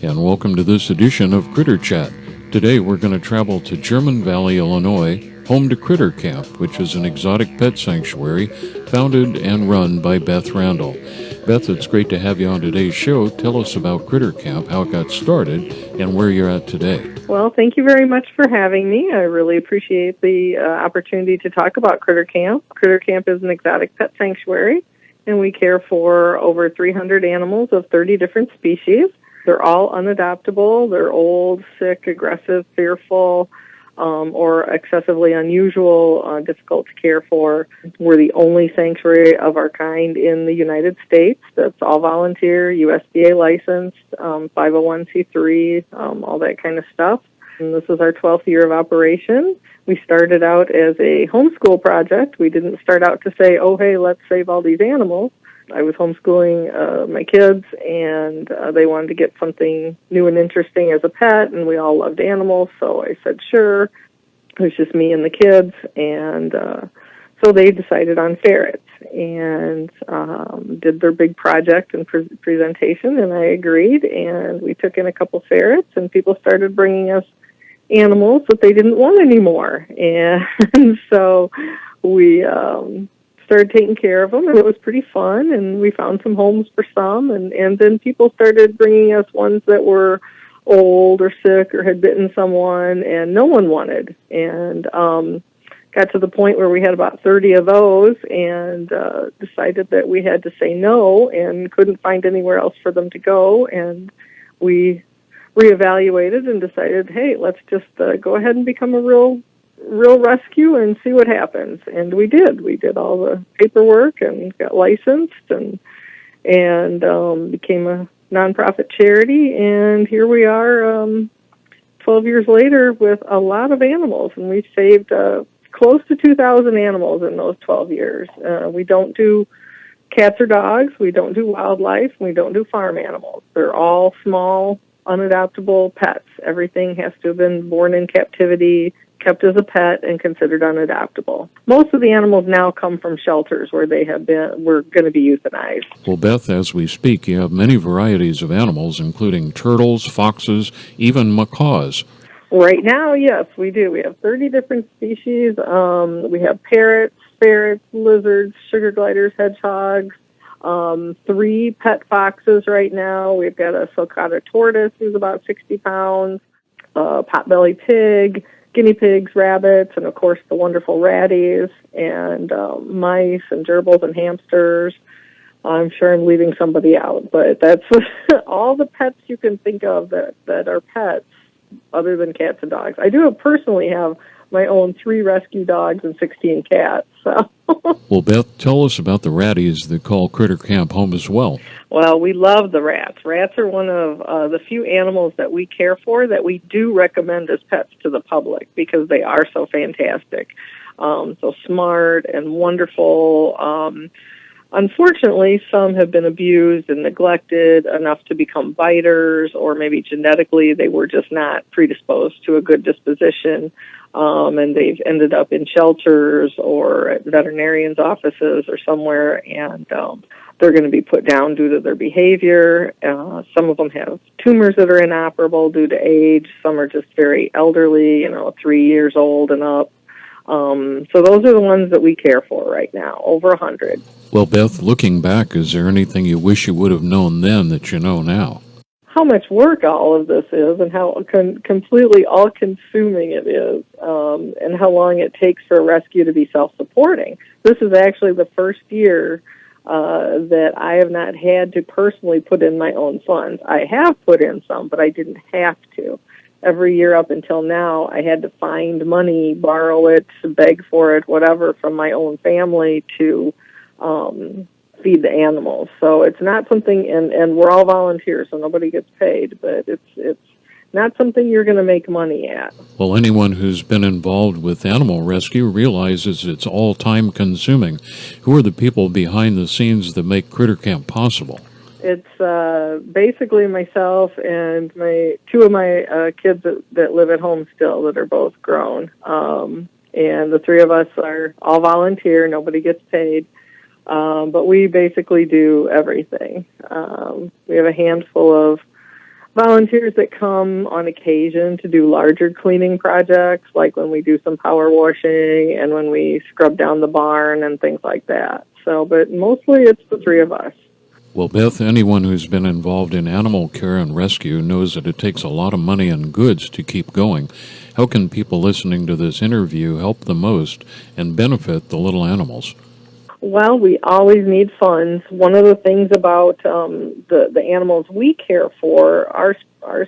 and welcome to this edition of Critter Chat. Today we're going to travel to German Valley, Illinois, home to Critter Camp, which is an exotic pet sanctuary founded and run by Beth Randall. Beth, it's great to have you on today's show. Tell us about Critter Camp, how it got started, and where you're at today. Well, thank you very much for having me. I really appreciate the opportunity to talk about Critter Camp. Critter Camp is an exotic pet sanctuary, and we care for over 300 animals of 30 different species. They're all unadoptable. They're old, sick, aggressive, fearful, or excessively unusual, difficult to care for. We're the only sanctuary of our kind in the United States that's all volunteer, USDA licensed, 501c3, all that kind of stuff. And this is our 12th year of operation. We started out as a homeschool project. We didn't start out to say, oh, hey, let's save all these animals. I was homeschooling my kids, and they wanted to get something new and interesting as a pet, and we all loved animals, so I said, sure. It was just me and the kids, and so they decided on ferrets and did their big project and presentation, and I agreed, and we took in a couple ferrets, and people started bringing us animals that they didn't want anymore, and so we started taking care of them, and it was pretty fun, and we found some homes for some, and then people started bringing us ones that were old or sick or had bitten someone, and no one wanted, and got to the point where we had about 30 of those, and decided that we had to say no, and couldn't find anywhere else for them to go, and we reevaluated and decided, hey, let's just go ahead and become a real rescue and see what happens. And we did. We did all the paperwork and got licensed and became a nonprofit charity. And here we are 12 years later with a lot of animals. And we've saved close to 2,000 animals in those 12 years. We don't do cats or dogs. We don't do wildlife. We don't do farm animals. They're all small, unadoptable pets. Everything has to have been born in captivity, kept as a pet, and considered unadoptable. Most of the animals now come from shelters where were going to be euthanized. Well, Beth, as we speak, you have many varieties of animals, including turtles, foxes, even macaws. Right now, yes, we do. We have 30 different species. We have parrots, ferrets, lizards, sugar gliders, hedgehogs, 3 pet foxes right now. We've got a sulcata tortoise who's about 60 pounds, a potbelly pig, guinea pigs, rabbits, and of course the wonderful ratties, and mice and gerbils and hamsters. I'm sure I'm leaving somebody out, but that's all the pets you can think of that are pets other than cats and dogs. I do personally have my own 3 rescue dogs and 16 cats. So. Well, Beth, tell us about the ratties that call Critter Camp home as well. Well, we love the rats. Rats are one of the few animals that we care for that we do recommend as pets to the public because they are so fantastic, so smart and wonderful. Unfortunately, some have been abused and neglected enough to become biters, or maybe genetically they were just not predisposed to a good disposition, and they've ended up in shelters or at veterinarians' offices or somewhere, and they're going to be put down due to their behavior. Some of them have tumors that are inoperable due to age. Some are just very elderly, 3 years old and up. So those are the ones that we care for right now, over 100. Well, Beth, looking back, is there anything you wish you would have known then that you know now? How much work all of this is and how completely all-consuming it is, and how long it takes for a rescue to be self-supporting. This is actually the first year that I have not had to personally put in my own funds. I have put in some, but I didn't have to. Every year up until now, I had to find money, borrow it, beg for it, whatever, from my own family to feed the animals. So it's not something, and we're all volunteers, so nobody gets paid, but it's not something you're going to make money at. Well, anyone who's been involved with animal rescue realizes it's all time consuming. Who are the people behind the scenes that make Critter Camp possible? It's basically myself and 2 of my kids that live at home still that are both grown. And the 3 of us are all volunteer. Nobody gets paid. But we basically do everything. We have a handful of volunteers that come on occasion to do larger cleaning projects, like when we do some power washing and when we scrub down the barn and things like that. So, but mostly it's the three of us. Well, Beth, anyone who's been involved in animal care and rescue knows that it takes a lot of money and goods to keep going. How can people listening to this interview help the most and benefit the little animals? Well, we always need funds. One of the things about the animals we care for, our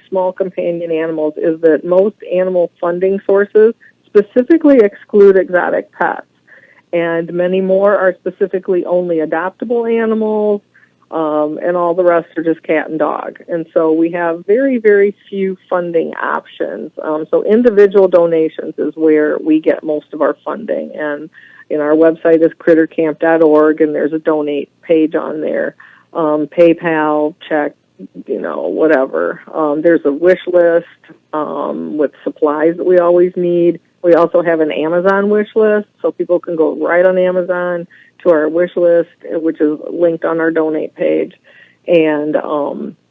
small companion animals, is that most animal funding sources specifically exclude exotic pets, and many more are specifically only adoptable animals, and all the rest are just cat and dog. And so we have very, very few funding options. So individual donations is where we get most of our funding, and our website is crittercamp.org, and there's a donate page on there. PayPal, check, whatever. There's a wish list with supplies that we always need. We also have an Amazon wish list, so people can go right on Amazon to our wish list, which is linked on our donate page, and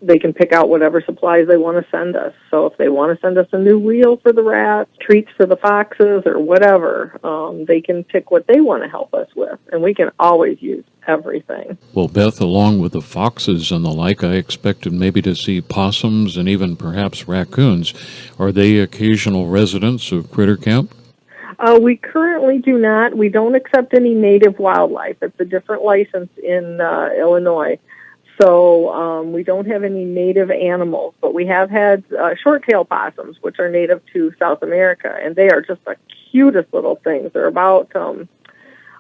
they can pick out whatever supplies they want to send us. So if they want to send us a new wheel for the rats, treats for the foxes, or whatever, they can pick what they want to help us with, and we can always use everything. Well, Beth, along with the foxes and the like, I expected maybe to see possums and even perhaps raccoons. Are they occasional residents of Critter Camp? We currently do not. We don't accept any native wildlife. It's a different license in Illinois. So we don't have any native animals, but we have had short-tailed possums, which are native to South America, and they are just the cutest little things. They're about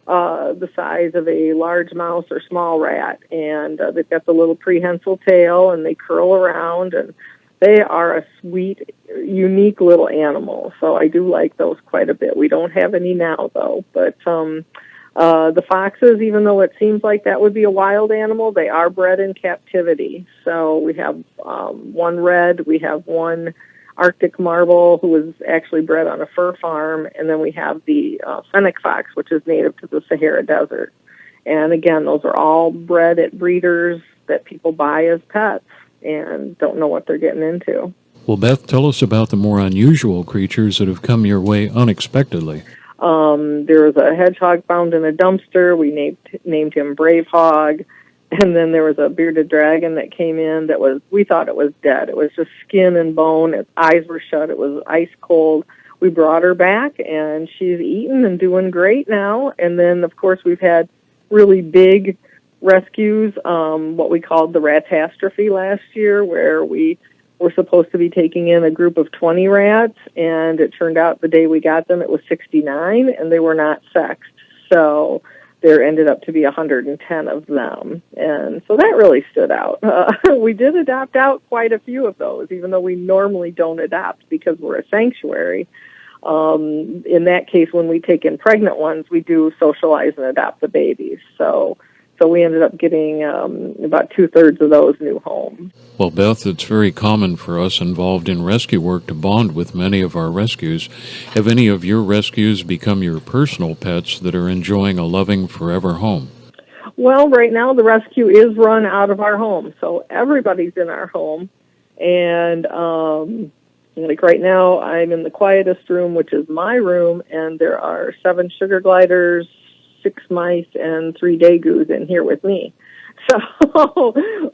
the size of a large mouse or small rat, and they've got the little prehensile tail, and they curl around, and they are a sweet, unique little animal. So I do like those quite a bit. We don't have any now, though, but the foxes, even though it seems like that would be a wild animal, they are bred in captivity. So we have one red, we have one Arctic marble who was actually bred on a fur farm, and then we have the fennec fox, which is native to the Sahara Desert. And again, those are all bred at breeders that people buy as pets and don't know what they're getting into. Well, Beth, tell us about the more unusual creatures that have come your way unexpectedly. There was a hedgehog found in a dumpster. We named him Brave Hog. And then there was a bearded dragon that came in we thought it was dead. It was just skin and bone. Its eyes were shut. It was ice cold. We brought her back, and she's eaten and doing great now. And then, of course, we've had really big rescues, what we called the Ratastrophe last year, where we were supposed to be taking in a group of 20 rats, and it turned out the day we got them it was 69, and they were not sexed. So there ended up to be 110 of them, and so that really stood out. We did adopt out quite a few of those, even though we normally don't adopt because we're a sanctuary. In that case, when we take in pregnant ones, we do socialize and adopt the babies. So we ended up getting about 2/3 of those new homes. Well, Beth, it's very common for us involved in rescue work to bond with many of our rescues. Have any of your rescues become your personal pets that are enjoying a loving forever home? Well, right now the rescue is run out of our home, so everybody's in our home. And like right now, I'm in the quietest room, which is my room, and there are 7 sugar gliders, 6 mice, and 3 degus in here with me. So,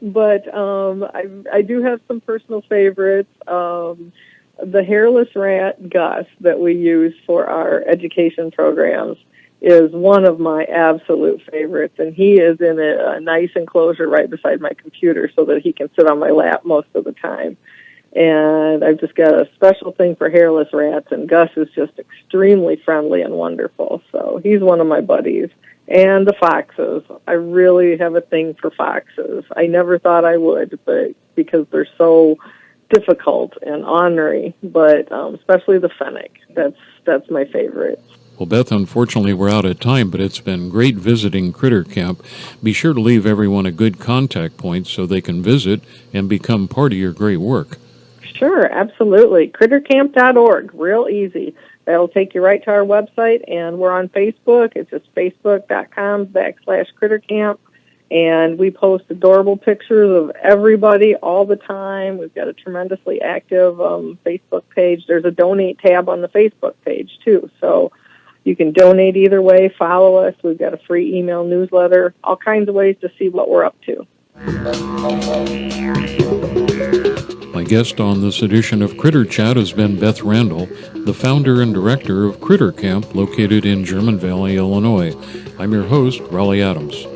but I do have some personal favorites. The hairless rat, Gus, that we use for our education programs is one of my absolute favorites, and he is in a nice enclosure right beside my computer so that he can sit on my lap most of the time. And I've just got a special thing for hairless rats, and Gus is just extremely friendly and wonderful. So he's one of my buddies. And the foxes. I really have a thing for foxes. I never thought I would, but because they're so difficult and ornery, but especially the fennec. That's my favorite. Well, Beth, unfortunately, we're out of time, but it's been great visiting Critter Camp. Be sure to leave everyone a good contact point so they can visit and become part of your great work. Sure, absolutely. Crittercamp.org, real easy. That'll take you right to our website, and we're on Facebook. It's just facebook.com/CritterCamp, And we post adorable pictures of everybody all the time. We've got a tremendously active Facebook page. There's a donate tab on the Facebook page, too. So you can donate either way, follow us. We've got a free email newsletter, all kinds of ways to see what we're up to. My guest on this edition of Critter Chat has been Beth Randall, the founder and director of Critter Camp located in German Valley, Illinois. I'm your host, Raleigh Adams.